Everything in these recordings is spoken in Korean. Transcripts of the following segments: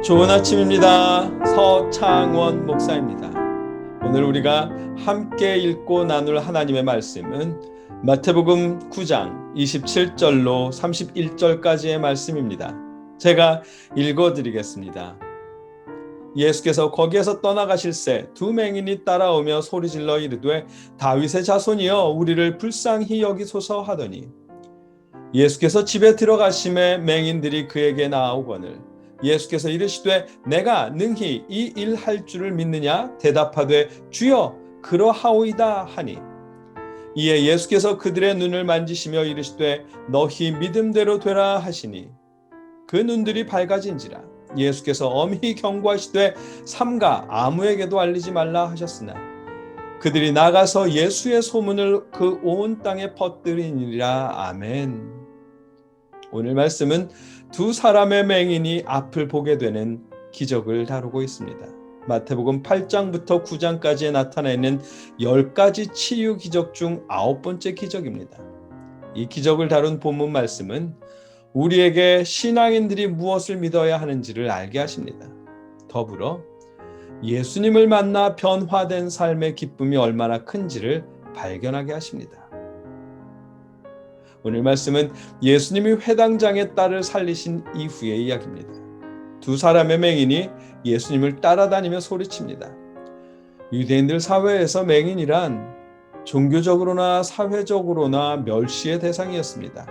좋은 아침입니다. 서창원 목사입니다. 오늘 우리가 함께 읽고 나눌 하나님의 말씀은 마태복음 9장 27절로 31절까지의 말씀입니다. 제가 읽어드리겠습니다. 예수께서 거기에서 떠나가실새 두 맹인이 따라오며 소리질러 이르되 다윗의 자손이여 우리를 불쌍히 여기소서 하더니 예수께서 집에 들어가심에 맹인들이 그에게 나아오거늘 예수께서 이르시되 내가 능히 이 일 할 줄을 믿느냐 대답하되 주여 그러하오이다 하니 이에 예수께서 그들의 눈을 만지시며 이르시되 너희 믿음대로 되라 하시니 그 눈들이 밝아진지라 예수께서 엄히 경고하시되 삼가 아무에게도 알리지 말라 하셨으나 그들이 나가서 예수의 소문을 그 온 땅에 퍼뜨리니라. 아멘. 오늘 말씀은 두 사람의 맹인이 앞을 보게 되는 기적을 다루고 있습니다. 마태복음 8장부터 9장까지에 나타나 있는 10가지 치유 기적 중 9번째 기적입니다. 이 기적을 다룬 본문 말씀은 우리에게 신앙인들이 무엇을 믿어야 하는지를 알게 하십니다. 더불어 예수님을 만나 변화된 삶의 기쁨이 얼마나 큰지를 발견하게 하십니다. 오늘 말씀은 예수님이 회당장의 딸을 살리신 이후의 이야기입니다. 두 사람의 맹인이 예수님을 따라다니며 소리칩니다. 유대인들 사회에서 맹인이란 종교적으로나 사회적으로나 멸시의 대상이었습니다.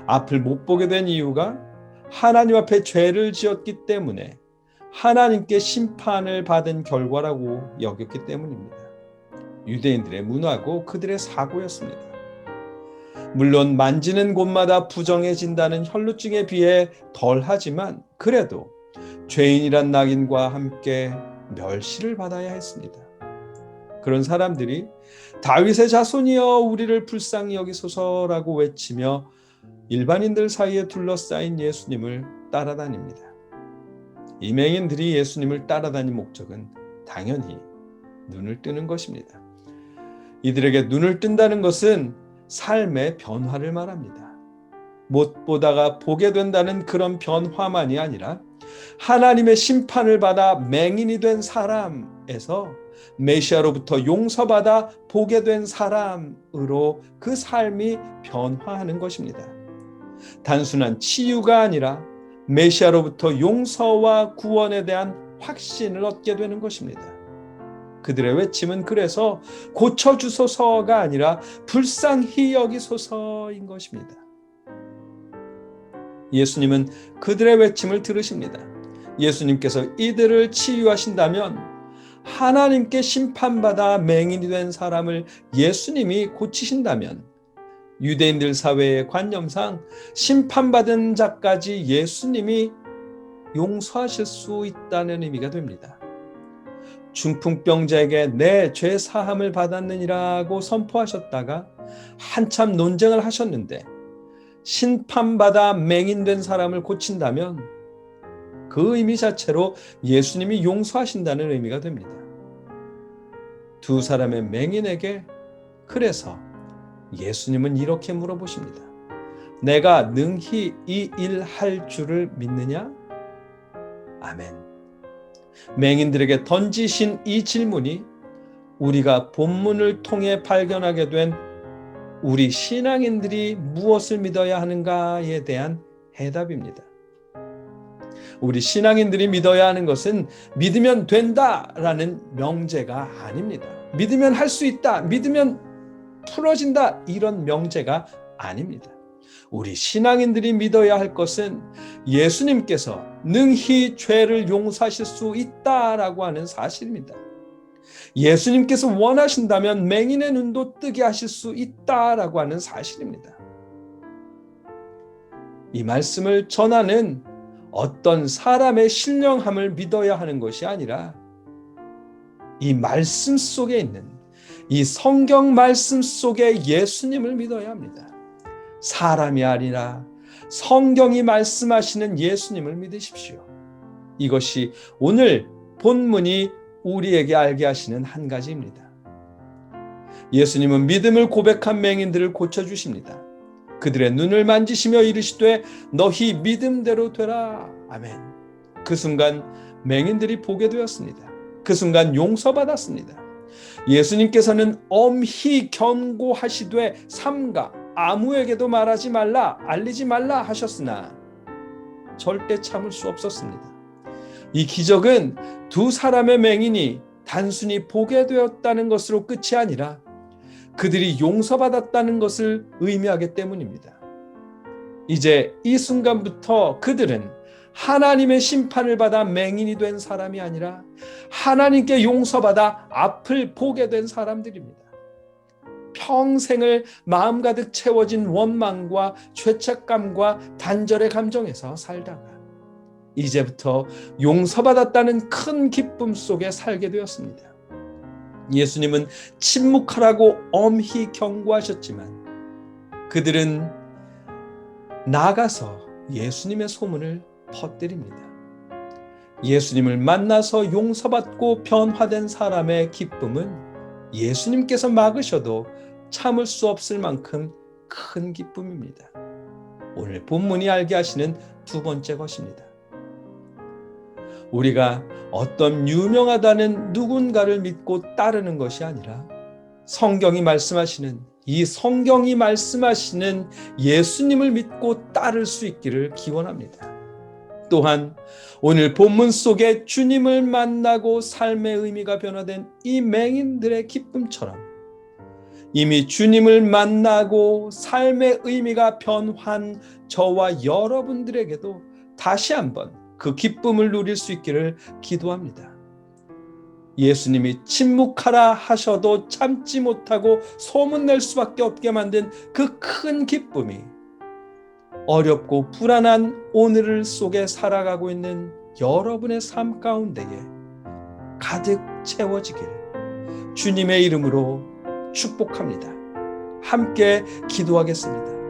앞을 못 보게 된 이유가 하나님 앞에 죄를 지었기 때문에 하나님께 심판을 받은 결과라고 여겼기 때문입니다. 유대인들의 문화고 그들의 사고였습니다. 물론 만지는 곳마다 부정해진다는 혈루증에 비해 덜하지만 그래도 죄인이란 낙인과 함께 멸시를 받아야 했습니다. 그런 사람들이 다윗의 자손이여 우리를 불쌍히 여기소서라고 외치며 일반인들 사이에 둘러싸인 예수님을 따라다닙니다. 이 맹인들이 예수님을 따라다닌 목적은 당연히 눈을 뜨는 것입니다. 이들에게 눈을 뜬다는 것은 삶의 변화를 말합니다. 못 보다가 보게 된다는 그런 변화만이 아니라 하나님의 심판을 받아 맹인이 된 사람에서 메시아로부터 용서받아 보게 된 사람으로 그 삶이 변화하는 것입니다. 단순한 치유가 아니라 메시아로부터 용서와 구원에 대한 확신을 얻게 되는 것입니다. 그들의 외침은 그래서 고쳐주소서가 아니라 불쌍히 여기소서인 것입니다. 예수님은 그들의 외침을 들으십니다. 예수님께서 이들을 치유하신다면 하나님께 심판받아 맹인이 된 사람을 예수님이 고치신다면 유대인들 사회의 관념상 심판받은 자까지 예수님이 용서하실 수 있다는 의미가 됩니다. 중풍병자에게 내 죄 사함을 받았느니라고 선포하셨다가 한참 논쟁을 하셨는데 심판받아 맹인된 사람을 고친다면 그 의미 자체로 예수님이 용서하신다는 의미가 됩니다. 두 사람의 맹인에게 그래서 예수님은 이렇게 물어보십니다. 내가 능히 이 일 할 줄을 믿느냐? 아멘. 맹인들에게 던지신 이 질문이 우리가 본문을 통해 발견하게 된 우리 신앙인들이 무엇을 믿어야 하는가에 대한 해답입니다. 우리 신앙인들이 믿어야 하는 것은 믿으면 된다라는 명제가 아닙니다. 믿으면 할 수 있다, 믿으면 풀어진다 이런 명제가 아닙니다. 우리 신앙인들이 믿어야 할 것은 예수님께서 능히 죄를 용서하실 수 있다라고 하는 사실입니다. 예수님께서 원하신다면 맹인의 눈도 뜨게 하실 수 있다라고 하는 사실입니다. 이 말씀을 전하는 어떤 사람의 신령함을 믿어야 하는 것이 아니라 이 말씀 속에 있는 이 성경 말씀 속에 예수님을 믿어야 합니다. 사람이 아니라 성경이 말씀하시는 예수님을 믿으십시오. 이것이 오늘 본문이 우리에게 알게 하시는 한 가지입니다. 예수님은 믿음을 고백한 맹인들을 고쳐주십니다. 그들의 눈을 만지시며 이르시되 너희 믿음대로 되라. 아멘. 그 순간 맹인들이 보게 되었습니다. 그 순간 용서받았습니다. 예수님께서는 엄히 경고하시되 삼가 아무에게도 말하지 말라, 알리지 말라 하셨으나 절대 참을 수 없었습니다. 이 기적은 두 사람의 맹인이 단순히 보게 되었다는 것으로 끝이 아니라 그들이 용서받았다는 것을 의미하기 때문입니다. 이제 이 순간부터 그들은 하나님의 심판을 받아 맹인이 된 사람이 아니라 하나님께 용서받아 앞을 보게 된 사람들입니다. 평생을 마음 가득 채워진 원망과 죄책감과 단절의 감정에서 살다가 이제부터 용서받았다는 큰 기쁨 속에 살게 되었습니다. 예수님은 침묵하라고 엄히 경고하셨지만 그들은 나가서 예수님의 소문을 퍼뜨립니다. 예수님을 만나서 용서받고 변화된 사람의 기쁨은 예수님께서 막으셔도 참을 수 없을 만큼 큰 기쁨입니다. 오늘 본문이 알게 하시는 두 번째 것입니다. 우리가 어떤 유명하다는 누군가를 믿고 따르는 것이 아니라 성경이 말씀하시는 예수님을 믿고 따를 수 있기를 기원합니다. 또한 오늘 본문 속에 주님을 만나고 삶의 의미가 변화된 이 맹인들의 기쁨처럼 이미 주님을 만나고 삶의 의미가 변한 저와 여러분들에게도 다시 한번 그 기쁨을 누릴 수 있기를 기도합니다. 예수님이 침묵하라 하셔도 참지 못하고 소문낼 수밖에 없게 만든 그 큰 기쁨이 어렵고 불안한 오늘 속에 살아가고 있는 여러분의 삶 가운데에 가득 채워지길 주님의 이름으로 축복합니다. 함께 기도하겠습니다.